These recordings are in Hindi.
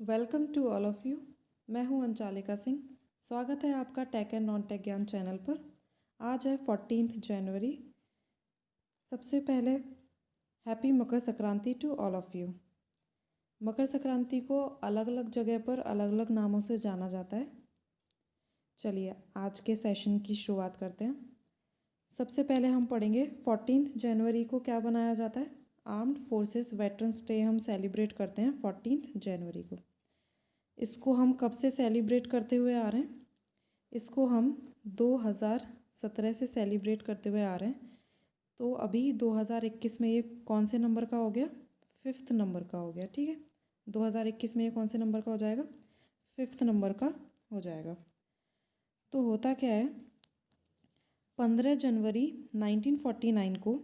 Welcome to all of you. मैं हूं अंचालिका सिंह। स्वागत है आपका टेक एंड नॉन टेक ज्ञान चैनल पर। आज है 14 जनवरी। सबसे पहले happy Makar Sankranti to all of you. Makar Sankranti को अलग अलग जगह पर अलग अलग नामों से जाना जाता है। चलिए आज के सेशन की शुरुआत करते हैं। सबसे पहले हम पढ़ेंगे 14 जनवरी को क्या बनाया जाता है। आर्म्ड फोर्सेस वेटरन्स डे हम सेलिब्रेट करते हैं 14 जनवरी को। इसको हम कब से सेलिब्रेट करते हुए आ रहे हैं? इसको हम 2017 से सेलिब्रेट करते हुए आ रहे हैं। तो अभी 2021 में ये कौन से नंबर का हो गया? 5th नंबर का हो गया। ठीक है, 2021 में ये कौन से नंबर का हो जाएगा? 5th नंबर का हो जाएगा। तो होता क्या है, 15 जनवरी 1949 को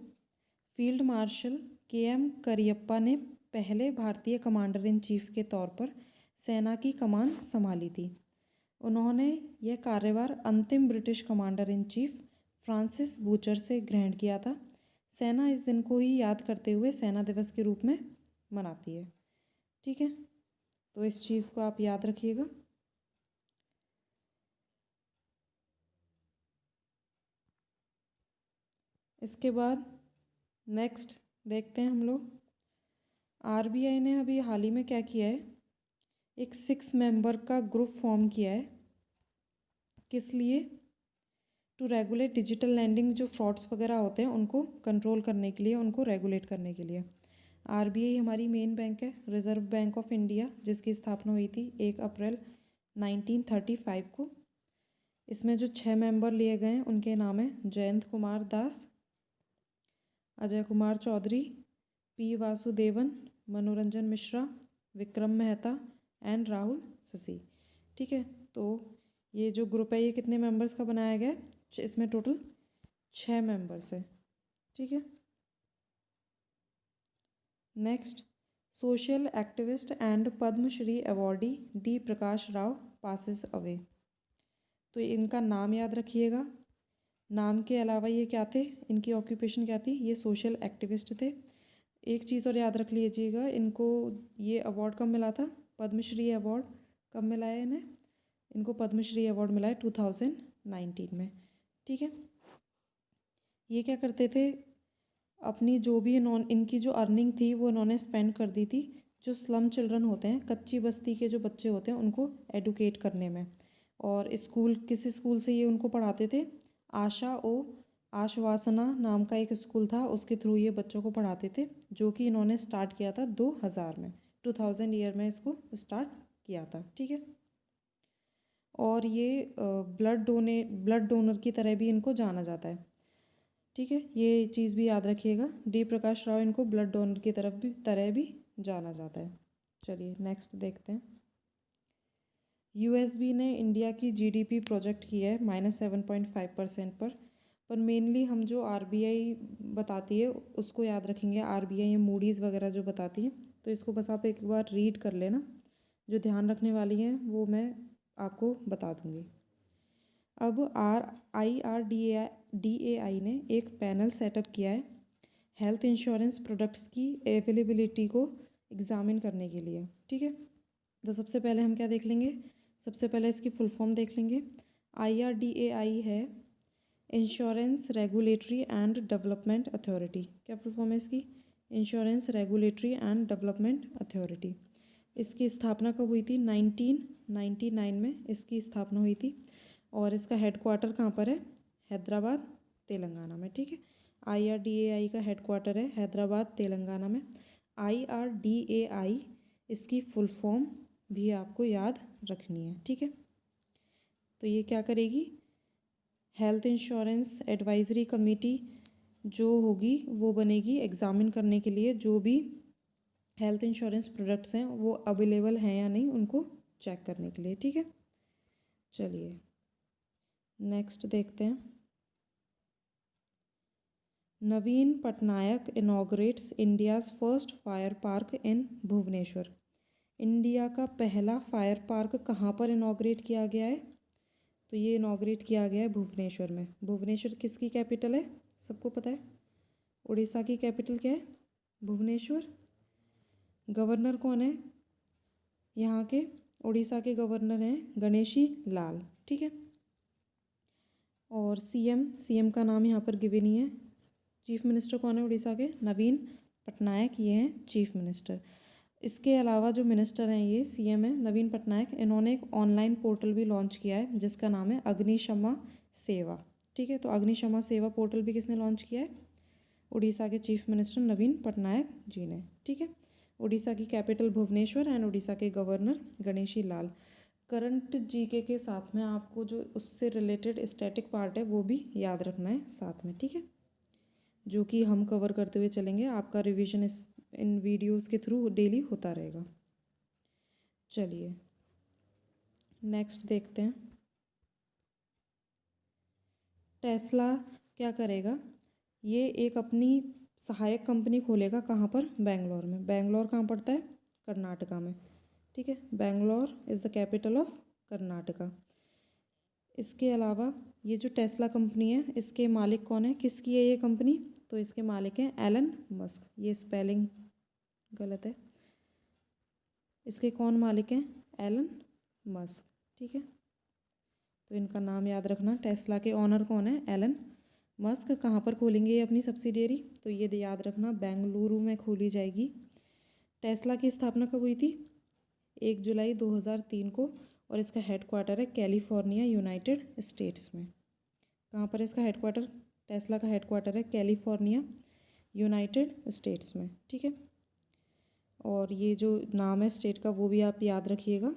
फील्ड मार्शल KM करियप्पा ने पहले भारतीय कमांडर इन चीफ के तौर पर सेना की कमान संभाली थी। उन्होंने यह कार्यभार अंतिम British commander in chief Francis butcher से ग्रहण किया था। सेना इस दिन को ही याद करते हुए सेना दिवस के रूप में मनाती है। ठीक है, तो इस चीज़ को आप याद रखिएगा। इसके बाद नेक्स्ट देखते हैं हम लोग। RBI ने अभी हाल ही में क्या किया है, एक 6 मेंबर का ग्रुप फॉर्म किया है। किस लिए? To regulate digital landing. जो फ्रॉड्स वगैरह होते हैं उनको कंट्रोल करने के लिए, उनको रेगुलेट करने के लिए। RBI हमारी मेन बैंक है, रिजर्व बैंक ऑफ इंडिया, जिसकी स्थापना हुई थी 1 अप्रैल 1935 को। इसमें जो 6 मेंबर लिए गए हैं उनके नाम हैं जयंत कुमार दास, अजय कुमार चौधरी, P वासुदेवन, मनोरंजन मिश्रा, विक्रम मेहता एंड राहुल ससी। ठीक है, तो ये जो ग्रुप है ये कितने मेंबर्स का बनाया गया है? इसमें टोटल 6 मेंबर्स है। ठीक है, next social activist and Padmashri awardee D Prakash Rao passes away. तो इनका नाम याद रखिएगा। नाम के अलावा ये क्या थे, इनकी ऑक्यूपेशन क्या थी? ये सोशल एक्टिविस्ट थे। एक चीज़ और याद रख लीजिएगा, इनको ये अवार्ड कब मिला था? पद्मश्री अवार्ड कब मिला है इन्हें? इनको पद्मश्री अवार्ड मिला है 2019 में। ठीक है, ये क्या करते थे, अपनी जो भी इनकी जो अर्निंग थी वो इन्होंने स्पेंड कर दी थी जो स्लम चिल्ड्रन होते हैं, कच्ची बस्ती के जो बच्चे होते हैं उनको एडुकेट करने में। और स्कूल, किस स्कूल से ये उनको पढ़ाते थे? आशवासना नाम का एक स्कूल था, उसके थ्रू ये बच्चों को पढ़ाते थे, जो कि इन्होंने स्टार्ट किया था 2000 में, 2000 ईयर में इसको स्टार्ट किया था। ठीक है, और ये ब्लड डोनर की तरह भी इनको जाना जाता है। ठीक है, ये चीज़ भी याद रखिएगा। D प्रकाश राव इनको ब्लड डोनर की तरह भी जाना जाता है। चलिए नेक्स्ट देखते हैं। USB ने इंडिया की GDP प्रोजेक्ट की है -7.5% पर मेनली हम जो RBI बताती है उसको याद रखेंगे। RBI या मूडीज़ वगैरह जो बताती है, तो इसको बस आप एक बार रीड कर लेना। जो ध्यान रखने वाली हैं वो मैं आपको बता दूँगी। अब IRDAI ने एक पैनल सेटअप किया है हेल्थ इंश्योरेंस प्रोडक्ट्स की अवेलेबिलिटी को एग्जामिन करने के लिए। ठीक है, तो सबसे पहले हम क्या देख लेंगे? सबसे पहले इसकी फुल फॉर्म देख लेंगे। IRDAI है insurance regulatory and development authority. क्या फुल फॉर्म है इसकी? Insurance regulatory and development authority. इसकी स्थापना कब हुई थी? 1999 में इसकी स्थापना हुई थी। और इसका हेडक्वार्टर कहाँ पर है? हैदराबाद, तेलंगाना में। ठीक है, IRDAI का हेडक्वार्टर है हैदराबाद, तेलंगाना में। IRDAI इसकी फुल फॉर्म भी आपको याद रखनी है। ठीक है, तो ये क्या करेगी? हेल्थ इंश्योरेंस एडवाइजरी कमेटी जो होगी वो बनेगी एग्जामिन करने के लिए, जो भी हेल्थ इंश्योरेंस प्रोडक्ट्स हैं वो अवेलेबल हैं या नहीं उनको चेक करने के लिए। ठीक है, चलिए नेक्स्ट देखते हैं। Naveen Patnaik inaugurates India's first fire park in Bhubaneswar. India का पहला फायर पार्क कहाँ पर इनॉग्रेट किया गया है? तो ये इनॉग्रेट किया गया है भुवनेश्वर में। भुवनेश्वर किसकी कैपिटल है? सबको पता है। उड़ीसा की कैपिटल क्या है? भुवनेश्वर। गवर्नर कौन है? यहाँ के उड़ीसा के गवर्नर हैं गणेशी लाल, ठीक है। और सीएम का नाम यहाँ पर गिवन ही है। चीफ मिनिस्टर कौन है उड़ीसा के? नवीन पटनायक, ये हैं चीफ मिनिस्टर। इसके अलावा जो मिनिस्टर हैं, ये सीएम है नवीन पटनायक, इन्होंने एक ऑनलाइन पोर्टल भी लॉन्च किया है जिसका नाम है अग्निशमन सेवा, ठीक है। तो अग्निशमन सेवा पोर्टल भी किसने लॉन्च किया है? उड़ीसा के चीफ मिनिस्टर नवीन पटनायक जी ने, ठीक है। उड़ीसा की कैपिटल भुवनेश्वर एंड उड़ीसा के governor Ganeshi Lal. Current GK के साथ में आपको जो उससे रिलेटेड स्टैटिक पार्ट है वो भी याद रखना है साथ में, ठीक है, जो कि हम कवर करते हुए चलेंगे। आपका रिवीजन इन वीडियोस के थ्रू डेली होता रहेगा। चलिए नेक्स्ट देखते हैं। टेस्ला क्या करेगा? ये एक अपनी सहायक कंपनी खोलेगा। कहाँ पर? बेंगलोर में। बेंगलोर कहाँ पड़ता है? कर्नाटका में, ठीक है। Bangalore is the capital of Karnataka. इसके अलावा ये जो टेस्ला कंपनी है, इसके मालिक कौन है? किसकी है ये कंपनी? तो इसके मालिक हैं एलन मस्क। ये स्पेलिंग गलत है। इसके कौन मालिक हैं? एलन मस्क, ठीक है। तो इनका नाम याद रखना। टेस्ला के ओनर कौन है? Elon Musk. कहाँ पर खोलेंगे ये अपनी सब्सिडियरी? तो ये याद रखना, बेंगलुरु में खोली जाएगी। टेस्ला की स्थापना कब हुई थी? 1 जुलाई 2003 को, और इसका हेडक्वार्टर है कैलिफोर्निया, यूनाइटेड स्टेट्स में। कहाँ पर है इसका हेडक्वार्टर? टेस्ला का हेडक्वार्टर है कैलिफोर्निया, यूनाइटेड स्टेट्स में, ठीक है। और ये जो नाम है स्टेट का वो भी आप याद रखिएगा।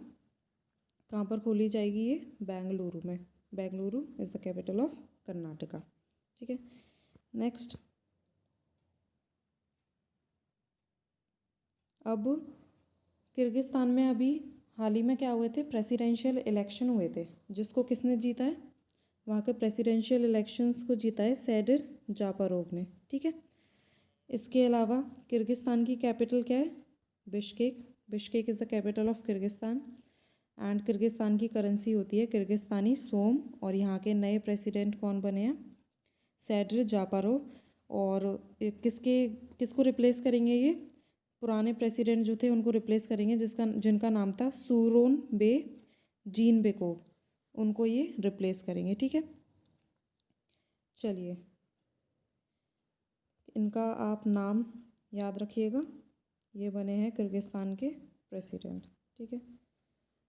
कहाँ पर खोली जाएगी ये? बेंगलुरु में। Bengaluru is the capital of Karnataka, ठीक है। नेक्स्ट, अब किर्गिस्तान में अभी हाल ही में क्या हुए थे? प्रेसिडेंशियल इलेक्शन हुए थे, जिसको किसने जीता है? वहाँ के प्रेसिडेंशियल इलेक्शंस को जीता है सैडिर जापारोव ने, ठीक है। इसके अलावा किर्गिस्तान की कैपिटल क्या है? Bishkek. Bishkek is the capital of Kyrgyzstan. And Kyrgyzstan की करेंसी होती है किर्गिस्तानी सोम। और यहाँ के नए प्रेसिडेंट कौन बने हैं? सैडिर जापारोव। और किसको रिप्लेस करेंगे ये? पुराने प्रेसिडेंट जो थे उनको रिप्लेस करेंगे, जिनका नाम था सूरोन बे जीनबेकोव। उनको ये रिप्लेस करेंगे, ठीक है। चलिए इनका आप नाम याद रखिएगा। ये बने हैं किर्गिस्तान के प्रेसिडेंट, ठीक है।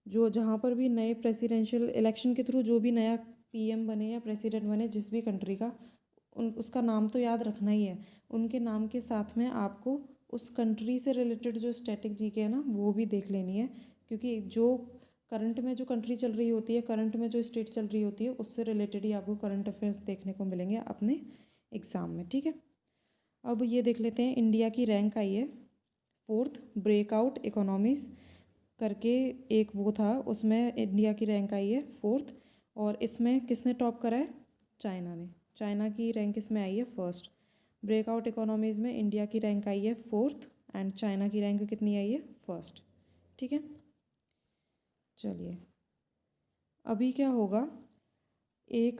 जो जहाँ पर भी नए प्रेसिडेंशियल इलेक्शन के थ्रू जो भी नया पीएम बने या प्रेसिडेंट बने जिस भी कंट्री का, उसका नाम तो याद रखना ही है। उनके नाम के साथ में आपको उस कंट्री से रिलेटेड जो स्टैटिक जीके है ना वो भी देख लेनी है, क्योंकि जो करंट में जो कंट्री चल रही होती है, करंट में जो स्टेट चल रही होती है, उससे रिलेटेड ही आपको करंट अफेयर्स देखने को मिलेंगे अपने एग्ज़ाम में, ठीक है। अब ये देख लेते हैं, इंडिया की रैंक आई है 4th। ब्रेकआउट इकोनॉमीज़ करके एक वो था, उसमें इंडिया की रैंक आई है 4th। और इसमें किसने टॉप करा है? चाइना ने। चाइना की रैंक इसमें आई है 1st। ब्रेकआउट इकोनॉमीज़ में इंडिया की रैंक आई है 4th एंड चाइना की रैंक कितनी आई है? 1st, ठीक है। चलिए अभी क्या होगा, एक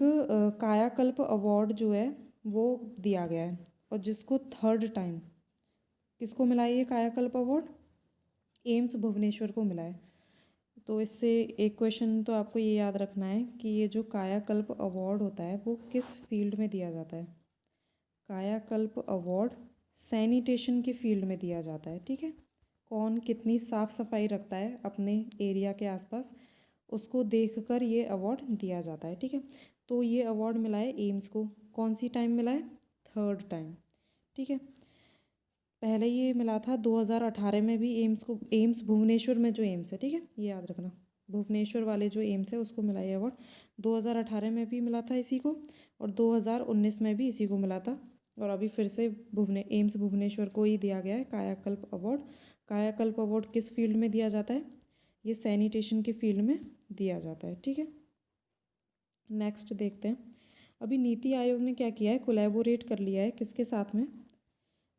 कायाकल्प अवार्ड जो है वो दिया गया है, और जिसको 3rd टाइम किसको मिला है ये कायाकल्प अवार्ड? एम्स भुवनेश्वर को मिला है। तो इससे एक क्वेश्चन तो आपको ये याद रखना है कि ये जो कायाकल्प अवार्ड होता है वो किस फील्ड में दिया जाता है? कायाकल्प अवार्ड सैनिटेशन के फील्ड में दिया जाता है, ठीक है। कौन कितनी साफ़ सफाई रखता है अपने एरिया के आसपास, उसको देखकर ये अवार्ड दिया जाता है, ठीक है। तो ये अवार्ड मिला है एम्स को। कौन सी टाइम मिला है? 3rd टाइम, ठीक है। पहले ये मिला था 2018 में भी एम्स को। एम्स भुवनेश्वर में जो एम्स है, ठीक है, ये याद रखना, भुवनेश्वर वाले जो एम्स है उसको मिला ये अवार्ड। 2018 में भी मिला था इसी को, और 2019 में भी इसी को मिला था। और अभी फिर से एम्स भुवनेश्वर को ही दिया गया है कायाकल्प अवार्ड। कायाकल्प अवार्ड किस फील्ड में दिया जाता है? ये सैनिटेशन के फील्ड में दिया जाता है, ठीक है। नेक्स्ट देखते हैं, अभी नीति आयोग ने क्या किया है? कोलैबोरेट कर लिया है किसके साथ में?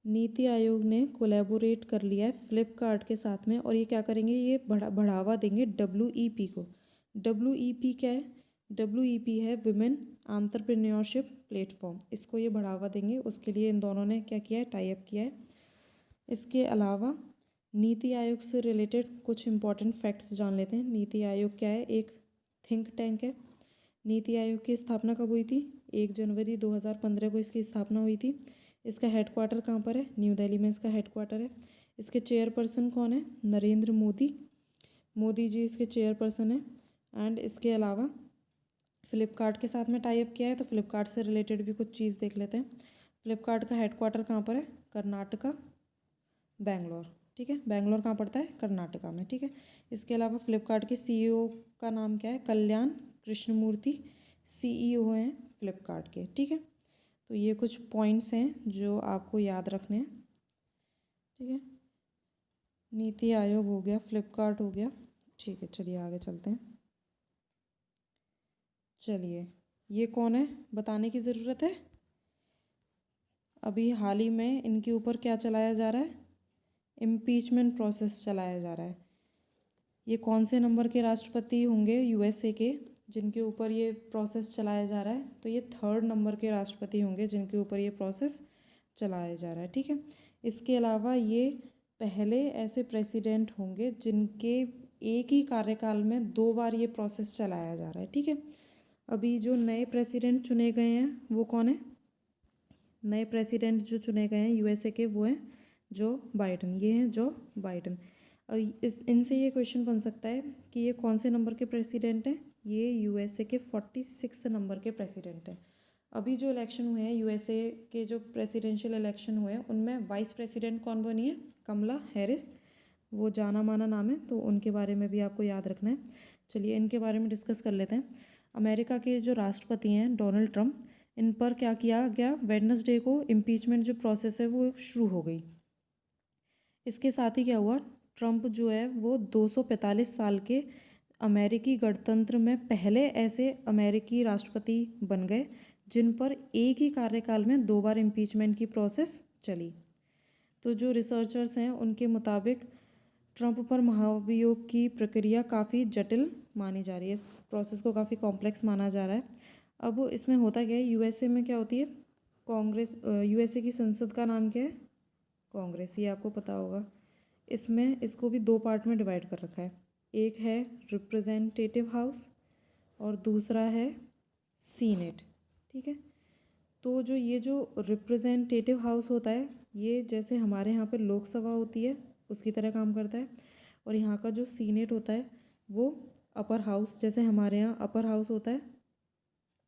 नीति आयोग ने कोलैबोरेट कर लिया है फ्लिपकार्ट के साथ में। और ये क्या करेंगे? ये बढ़ावा देंगे WEP को। WEP क्या है? WEP है विमेन एंटरप्रेन्योरशिप प्लेटफॉर्म। इसको ये बढ़ावा देंगे, उसके लिए इन दोनों ने क्या किया है? टाई अप किया है। इसके अलावा नीति आयोग से रिलेटेड कुछ इम्पॉर्टेंट फैक्ट्स जान लेते हैं। नीति आयोग क्या है? एक थिंक टैंक है। नीति आयोग की स्थापना कब हुई थी? 1 जनवरी 2015 को इसकी स्थापना हुई थी। इसका हेडक्वार्टर कहाँ पर है? न्यू दिल्ली में इसका हेडक्वार्टर है। इसके चेयरपर्सन कौन है? नरेंद्र मोदी। मोदी जी इसके चेयरपर्सन है। एंड इसके अलावा फ्लिपकार्ट के साथ में टाई अप किया है, तो फ्लिपकार्ट से रिलेटेड भी कुछ चीज़ देख लेते हैं। फ्लिपकार्ट का हेडक्वार्टर कहाँ पर है? कर्नाटका, बेंगलोर। ठीक है, बेंगलोर कहाँ पड़ता है? कर्नाटका में। ठीक है, इसके अलावा फ्लिपकार्ट के सीईओ का नाम क्या है? कल्याण कृष्णमूर्ति सीईओ हैं फ्लिपकार्ट के। ठीक है, तो ये कुछ पॉइंट्स हैं जो आपको याद रखने हैं। ठीक है, नीति आयोग हो गया, फ्लिपकार्ट हो गया। ठीक है, चलिए आगे चलते हैं। चलिए, ये कौन है बताने की ज़रूरत है। अभी हाल ही में इनके ऊपर क्या चलाया जा रहा है? इम्पीचमेंट प्रोसेस चलाया जा रहा है। ये कौन से नंबर के राष्ट्रपति होंगे यूएसए के जिनके ऊपर ये प्रोसेस चलाया जा रहा है? तो ये 3rd नंबर के राष्ट्रपति होंगे जिनके ऊपर ये प्रोसेस चलाया जा रहा है। ठीक है, इसके अलावा ये पहले ऐसे प्रेसिडेंट होंगे जिनके एक ही कार्यकाल में 2 बार ये प्रोसेस चलाया जा रहा है। ठीक है, अभी जो नए प्रेसिडेंट चुने गए हैं वो कौन है? नए प्रेसिडेंट जो चुने गए हैं यूएसए के वो हैं जो बाइडन। ये हैं जो बाइडन। अब इनसे ये क्वेश्चन बन सकता है कि ये कौन से नंबर के प्रेसिडेंट हैं? ये यूएसए के 46 नंबर के प्रेसिडेंट हैं। अभी जो इलेक्शन हुए हैं यूएसए के, जो प्रेसिडेंशियल इलेक्शन हुए हैं, उनमें वाइस प्रेसिडेंट कौन बनी है? कमला हैरिस। वो जाना माना नाम है, तो उनके बारे में भी आपको याद रखना है। चलिए इनके बारे में डिस्कस कर लेते हैं। अमेरिका के जो राष्ट्रपति हैं डोनाल्ड ट्रंप, इन पर क्या किया गया? वेडनेसडे को इम्पीचमेंट जो प्रोसेस है वो शुरू हो गई। इसके साथ ही क्या हुआ? ट्रंप जो है वो 245 साल के अमेरिकी गणतंत्र में पहले ऐसे अमेरिकी राष्ट्रपति बन गए जिन पर एक ही कार्यकाल में 2 बार इम्पीचमेंट की प्रोसेस चली। तो जो रिसर्चर्स हैं उनके मुताबिक ट्रंप पर महाभियोग की प्रक्रिया काफ़ी जटिल मानी जा रही है। इस प्रोसेस को काफ़ी कॉम्प्लेक्स माना जा रहा है। अब इसमें होता क्या है? यूएसए में क्या होती है? कांग्रेस। यूएसए की संसद का नाम क्या है? कांग्रेस। ये आपको पता होगा। इसमें इसको भी 2 पार्ट में डिवाइड कर रखा है। एक है रिप्रेजेंटेटिव हाउस और दूसरा है सीनेट। ठीक है, तो जो रिप्रेजेंटेटिव हाउस होता है ये जैसे हमारे यहाँ पे लोकसभा होती है उसकी तरह काम करता है, और यहाँ का जो सीनेट होता है वो अपर हाउस, जैसे हमारे यहाँ अपर हाउस होता है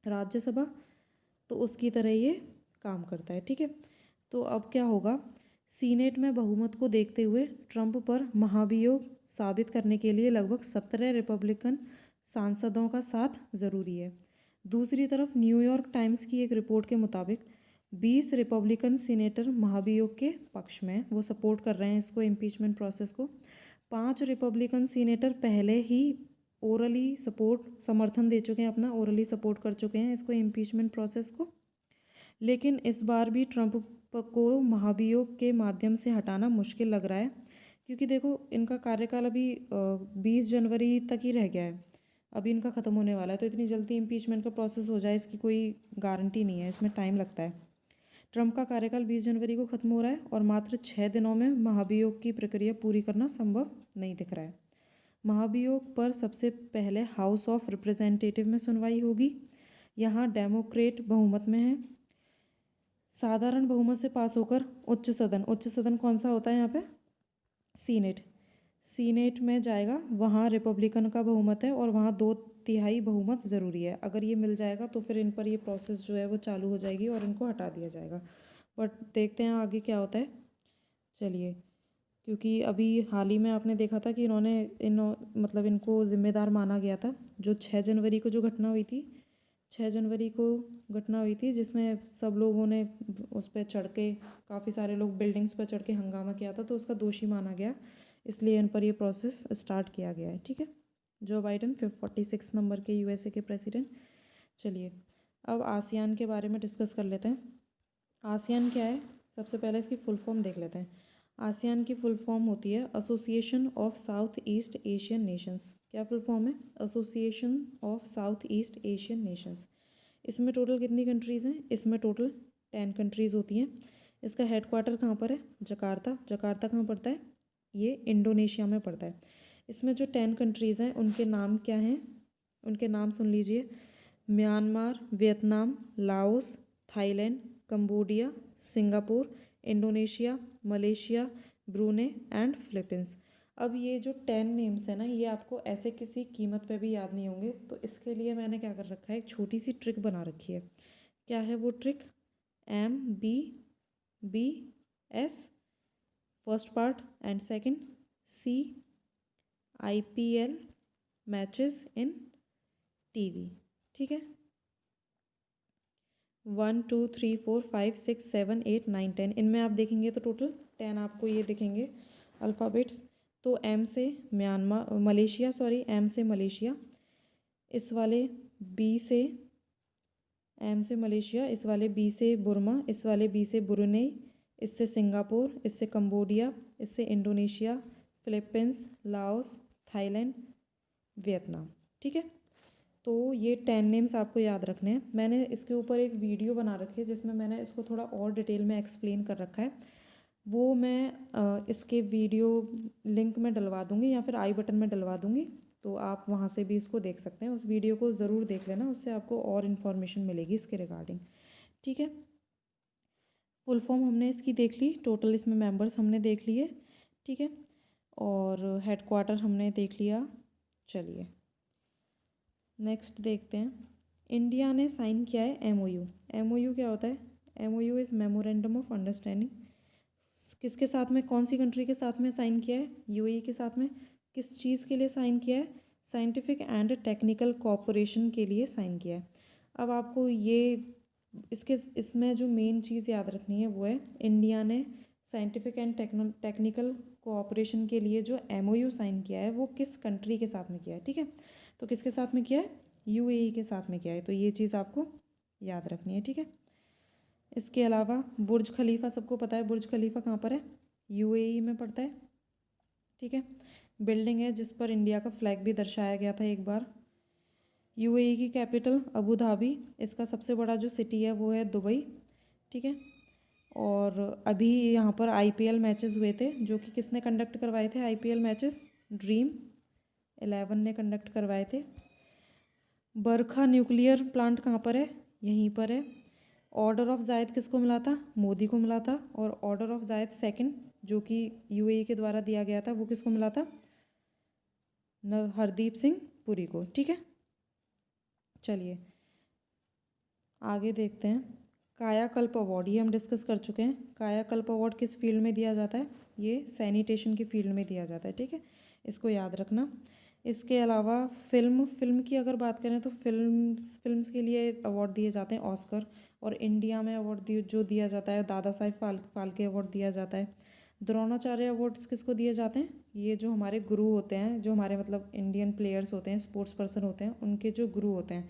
राज्यसभा, तो उसकी तरह ये काम करता है। ठीक है, तो अब क्या होगा? सीनेट में बहुमत को देखते हुए ट्रंप पर महाभियोग साबित करने के लिए लगभग 17 रिपब्लिकन सांसदों का साथ ज़रूरी है। दूसरी तरफ न्यूयॉर्क टाइम्स की एक रिपोर्ट के मुताबिक 20 रिपब्लिकन सीनेटर महाभियोग के पक्ष में, वो सपोर्ट कर रहे हैं इसको, इम्पीचमेंट प्रोसेस को। 5 रिपब्लिकन सीनेटर पहले ही ओरली समर्थन दे चुके हैं, अपना ओरली सपोर्ट कर चुके हैं इसको, इम्पीचमेंट प्रोसेस को। लेकिन इस बार भी ट्रंप को महाभियोग के माध्यम से हटाना मुश्किल लग रहा है, क्योंकि देखो इनका कार्यकाल अभी 20 जनवरी तक ही रह गया है, अभी इनका ख़त्म होने वाला है। तो इतनी जल्दी इम्पीचमेंट का प्रोसेस हो जाए इसकी कोई गारंटी नहीं है, इसमें टाइम लगता है। ट्रंप का कार्यकाल 20 जनवरी को ख़त्म हो रहा है और मात्र 6 दिनों में महाभियोग की प्रक्रिया पूरी करना संभव नहीं दिख रहा है। महाभियोग पर सबसे पहले हाउस ऑफ रिप्रेजेंटेटिव में सुनवाई होगी। यहाँ डेमोक्रेट बहुमत में है। साधारण बहुमत से पास होकर उच्च सदन कौन सा होता है यहाँ पे? सीनेट में जाएगा। वहाँ रिपब्लिकन का बहुमत है और वहाँ 2/3 बहुमत ज़रूरी है। अगर ये मिल जाएगा तो फिर इन पर ये प्रोसेस जो है वो चालू हो जाएगी और इनको हटा दिया जाएगा। बट देखते हैं आगे क्या होता है। चलिए, क्योंकि अभी हाल ही में आपने देखा था कि मतलब इनको ज़िम्मेदार माना गया था। जो 6 जनवरी को जो घटना हुई थी, 6 जनवरी को घटना हुई थी जिसमें सब लोगों ने उस पर चढ़ के, काफ़ी सारे लोग बिल्डिंग्स पर चढ़ के हंगामा किया था, तो उसका दोषी माना गया, इसलिए इन पर ये प्रोसेस स्टार्ट किया गया है। ठीक है, जो बाइडन 46 नंबर के यूएसए के प्रेसिडेंट। चलिए अब आसियान के बारे में डिस्कस कर लेते हैं। आसियान क्या है? सबसे पहले इसकी फुल फॉर्म देख लेते हैं। आसियान की फुल फॉर्म होती है association of south east Asian Nations. क्या फुल फॉर्म है? Association of south east Asian Nations. इसमें टोटल कितनी कंट्रीज़ हैं? इसमें टोटल 10 कंट्रीज़ होती हैं। इसका हेडक्वार्टर कहाँ पर है? जकार्ता। जकार्ता कहाँ पड़ता है? ये इंडोनेशिया में पड़ता है। इसमें जो 10 कंट्रीज़ हैं उनके नाम क्या हैं, उनके नाम सुन लीजिए। Myanmar, Vietnam, Laos, Thailand, Cambodia, Singapore, Indonesia, Malaysia, ब्रूने and Philippines. अब ये जो 10 नेम्स है ना, ये आपको ऐसे किसी कीमत पे भी याद नहीं होंगे, तो इसके लिए मैंने क्या कर रखा है, एक छोटी सी ट्रिक बना रखी है। क्या है वो trick? MBBS first part and second, CIPL matches in TV, ठीक है। 1 2 3 4 5 6 7 8 9 10, इनमें आप देखेंगे तो टोटल 10 आपको ये दिखेंगे अल्फ़ाबेट्स। तो M से म्यांमार, मलेशिया, सॉरी, M से मलेशिया, इस वाले B से, M से मलेशिया, इस वाले B से बुर्मा, इस वाले B से ब्रुनेई, इससे सिंगापुर, इससे कंबोडिया, इससे Indonesia, Philippines, Laos, Thailand, Vietnam, ठीक है। तो ये 10 नेम्स आपको याद रखने हैं। मैंने इसके ऊपर एक वीडियो बना रखी है जिसमें मैंने इसको थोड़ा और डिटेल में एक्सप्लेन कर रखा है। वो मैं इसके वीडियो लिंक में डलवा दूँगी या फिर आई बटन में डलवा दूँगी, तो आप वहाँ से भी इसको देख सकते हैं। उस वीडियो को ज़रूर देख लेना, उससे आपको और इन्फॉर्मेशन मिलेगी इसके रिगार्डिंग, ठीक है। फुल फॉर्म हमने इसकी देख ली, टोटल इसमें मेंबर्स हमने देख लिए, ठीक है, और हेडक्वार्टर हमने देख लिया। चलिए नेक्स्ट देखते हैं। इंडिया ने साइन किया है MOU। MOU क्या होता है? MOU is memorandum of understanding. किसके साथ में, कौन सी कंट्री के साथ में साइन किया है? UAE के साथ में। किस चीज़ के लिए साइन किया है? साइंटिफिक एंड टेक्निकल कोऑपरेशन के लिए साइन किया है। अब आपको ये इसमें जो मेन चीज़ याद रखनी है वो है, इंडिया ने साइंटिफिक एंड टेक्निकल कोऑपरेशन के लिए जो MOU साइन किया है वो किस कंट्री के साथ में किया है, ठीक है। तो किसके साथ में किया है? UAE के साथ में किया है, तो ये चीज़ आपको याद रखनी है, ठीक है। इसके अलावा बुर्ज खलीफा, सबको पता है बुर्ज खलीफा कहाँ पर है? UAE में पड़ता है, ठीक है। बिल्डिंग है जिस पर इंडिया का फ्लैग भी दर्शाया गया था एक बार। UAE की कैपिटल अबू धाबी, इसका सबसे बड़ा जो सिटी है वो है दुबई, ठीक है। और अभी यहाँ पर IPL मैचेस हुए थे, जो कि किसने कंडक्ट करवाए थे IPL मैचेस? Dream11 ने कंडक्ट करवाए थे। बरखा न्यूक्लियर प्लांट कहाँ पर है? यहीं पर है। ऑर्डर ऑफ जायद किसको मिला था? मोदी को मिला था। और ऑर्डर ऑफ जायद सेकंड जो कि UAE के द्वारा दिया गया था वो किसको मिला था? हरदीप सिंह पुरी को, ठीक है। चलिए आगे देखते हैं। कायाकल्प अवार्ड, ये हम डिस्कस कर चुके हैं। कायाकल्प अवार्ड किस फील्ड में दिया जाता है? ये सैनिटेशन की फील्ड में दिया जाता है, ठीक है, इसको याद रखना। इसके अलावा फिल्म की अगर बात करें तो फिल्म्स के लिए अवार्ड दिए जाते हैं ऑस्कर। और इंडिया में अवार्ड जो दिया जाता है, दादा साहेब फाल्के अवार्ड दिया जाता है। द्रोणाचार्य अवार्ड्स किसको दिए जाते हैं? ये जो हमारे गुरु होते हैं, जो हमारे मतलब इंडियन प्लेयर्स होते हैं, स्पोर्ट्स पर्सन होते हैं, उनके जो गुरु होते हैं,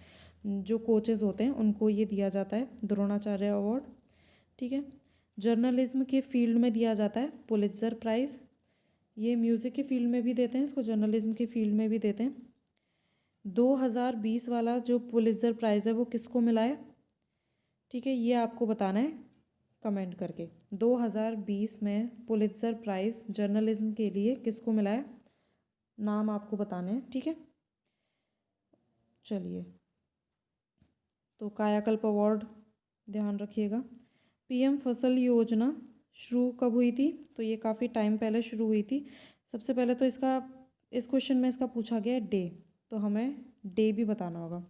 जो कोचेज़ होते हैं, उनको ये दिया जाता है द्रोणाचार्य अवार्ड, ठीक है। जर्नलिज्म के फील्ड में दिया जाता है पुलित्ज़र प्राइज़। ये म्यूज़िक के फील्ड में भी देते हैं इसको, जर्नलिज्म के फील्ड में भी देते हैं। 2020 वाला जो पुलित्ज़र प्राइज़ है वो किसको मिला है, ठीक है, ये आपको बताना है कमेंट करके। 2020 में पुलित्ज़र प्राइज़ जर्नलिज्म के लिए किसको मिला है, नाम आपको बताने हैं, ठीक है। चलिए तो कायाकल्प अवार्ड ध्यान रखिएगा। PM फसल योजना शुरू कब हुई थी? तो ये काफ़ी टाइम पहले शुरू हुई थी। सबसे पहले तो इस क्वेश्चन में इसका पूछा गया है डे, तो हमें डे भी बताना होगा।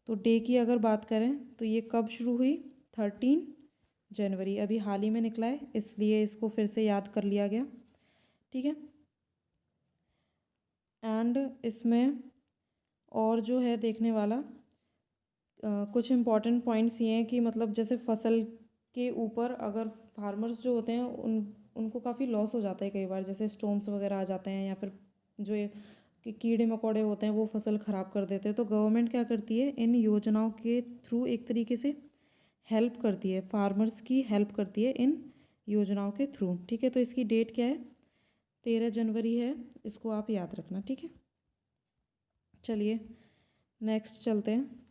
तो डे की अगर बात करें तो ये कब शुरू हुई? 13 जनवरी, अभी हाल ही में निकला है, इसलिए इसको फिर से याद कर लिया गया, ठीक है। एंड इसमें और जो है देखने वाला कुछ इम्पॉर्टेंट पॉइंट्स ये हैं कि मतलब जैसे फसल के ऊपर अगर फार्मर्स जो होते हैं उनको काफ़ी लॉस हो जाता है कई बार, जैसे स्टॉर्म्स वगैरह आ जाते हैं या फिर जो ये कीड़े मकोड़े होते हैं वो फसल ख़राब कर देते हैं। तो गवर्नमेंट क्या करती है, इन योजनाओं के थ्रू एक तरीके से हेल्प करती है, फार्मर्स की हेल्प करती है इन योजनाओं के थ्रू, ठीक है। तो इसकी डेट क्या है? 13 जनवरी है, इसको आप याद रखना, ठीक है। चलिए नेक्स्ट चलते हैं।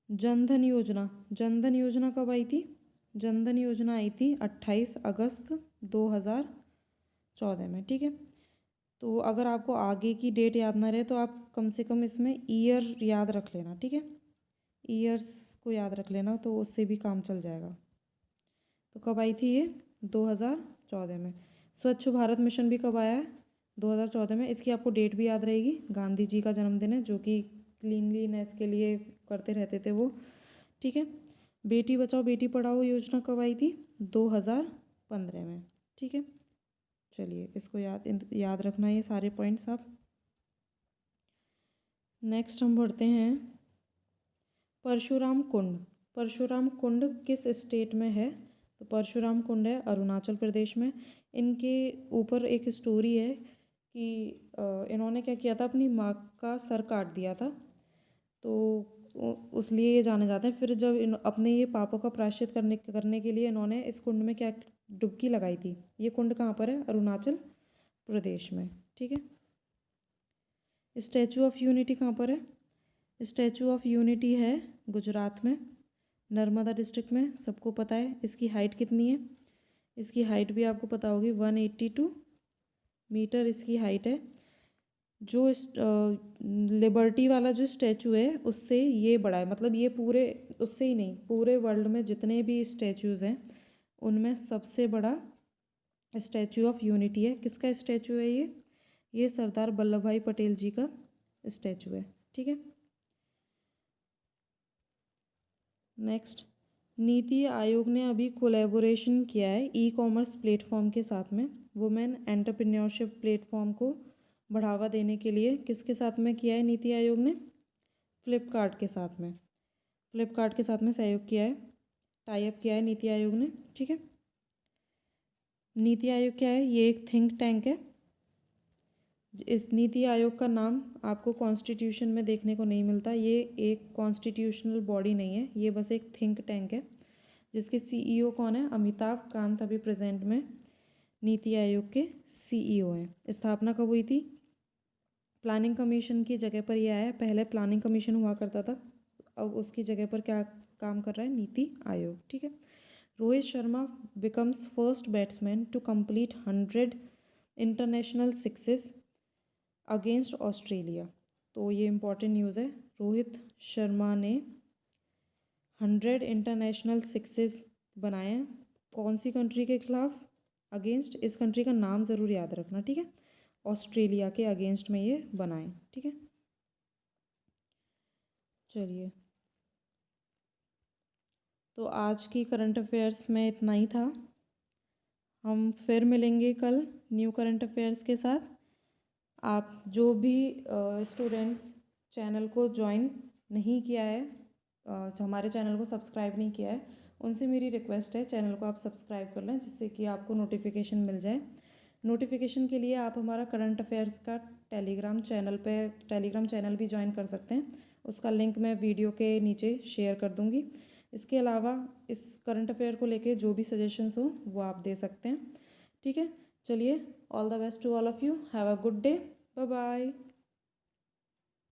जनधन योजना, जनधन योजना कब आई थी? जनधन योजना आई थी 28 अगस्त 2014 में, ठीक है। तो अगर आपको आगे की डेट याद ना रहे तो आप कम से कम इसमें ईयर याद रख लेना, ठीक है। ईयर्स को याद रख लेना तो उससे भी काम चल जाएगा। तो कब आई थी ये? 2014 में। स्वच्छ भारत मिशन भी कब आया है? 2014 में। इसकी आपको डेट भी याद रहेगी, गांधी जी का जन्मदिन है, जो कि क्लीनलीनेस के लिए करते रहते थे वो, ठीक है। बेटी बचाओ बेटी पढ़ाओ योजना कब आई थी? 2015 में, ठीक है। चलिए इसको याद रखना ये सारे पॉइंट्स आप। नेक्स्ट हम बढ़ते हैं परशुराम कुंड। परशुराम कुंड किस स्टेट में है? तो परशुराम कुंड है अरुणाचल प्रदेश में। इनके ऊपर एक स्टोरी है कि इन्होंने क्या किया था, अपनी माँ का सर काट दिया था, तो उस लिए ये जाने जाते हैं। फिर जब अपने ये पापों का प्रायश्चित करने के लिए इन्होंने इस कुंड में क्या डुबकी लगाई थी। ये कुंड कहाँ पर है? अरुणाचल प्रदेश में, ठीक है। स्टैचू ऑफ यूनिटी कहाँ पर है? स्टैचू ऑफ यूनिटी है गुजरात में, नर्मदा डिस्ट्रिक्ट में, सबको पता है। इसकी हाइट कितनी है? इसकी हाइट भी आपको पता होगी, 182 मीटर इसकी हाइट है। जो लिबर्टी वाला जो स्टैचू है उससे ये बड़ा है, मतलब ये पूरे, उससे ही नहीं, पूरे वर्ल्ड में जितने भी स्टैचूज़ हैं उनमें सबसे बड़ा स्टैचू ऑफ यूनिटी है। किसका स्टैचू है ये सरदार वल्लभ भाई पटेल जी का स्टैचू है, ठीक है। नेक्स्ट, नीति आयोग ने अभी कोलैबोरेशन किया है ई कॉमर्स प्लेटफॉर्म के साथ में, वुमेन एंटरप्रेन्योरशिप प्लेटफॉर्म को बढ़ावा देने के लिए। किसके साथ में किया है नीति आयोग ने? फ्लिपकार्ट के साथ में। फ्लिपकार्ट के साथ में सहयोग किया है, टाई अप किया है नीति आयोग ने, ठीक है। नीति आयोग क्या है? ये एक थिंक टैंक है। इस नीति आयोग का नाम आपको कॉन्स्टिट्यूशन में देखने को नहीं मिलता। ये एक कॉन्स्टिट्यूशनल बॉडी नहीं है, ये बस एक थिंक टैंक है, जिसके सीईओ कौन है? अमिताभ कांत अभी प्रेजेंट में नीति आयोग के सीईओ हैं। स्थापना कब हुई थी? प्लानिंग कमीशन की जगह पर ये आया है। पहले प्लानिंग कमीशन हुआ करता था, अब उसकी जगह पर क्या काम कर रहा है? नीति आयोग, ठीक है। Rohit Sharma becomes first batsman to complete 100 international sixes against Australia. तो ये इम्पॉर्टेंट न्यूज़ है। रोहित शर्मा ने 100 इंटरनेशनल सिक्सेस बनाए हैं। कौन सी कंट्री के खिलाफ? अगेंस्ट। इस कंट्री का नाम ज़रूर याद रखना, ठीक है। ऑस्ट्रेलिया के अगेंस्ट में ये बनाए, ठीक है। चलिए, तो आज की करंट अफेयर्स में इतना ही था। हम फिर मिलेंगे कल न्यू करंट अफेयर्स के साथ। आप जो भी स्टूडेंट्स चैनल को ज्वाइन नहीं किया है, हमारे चैनल को सब्सक्राइब नहीं किया है, उनसे मेरी रिक्वेस्ट है चैनल को आप सब्सक्राइब कर लें, जिससे कि आपको नोटिफिकेशन मिल जाए। नोटिफिकेशन के लिए आप हमारा करंट अफेयर्स का टेलीग्राम चैनल भी ज्वाइन कर सकते हैं। उसका लिंक मैं वीडियो के नीचे शेयर कर दूँगी। इसके अलावा इस करंट अफेयर को लेके जो भी सजेशंस हो वो आप दे सकते हैं, ठीक है। चलिए, all the best to all of you, have a good day, bye bye.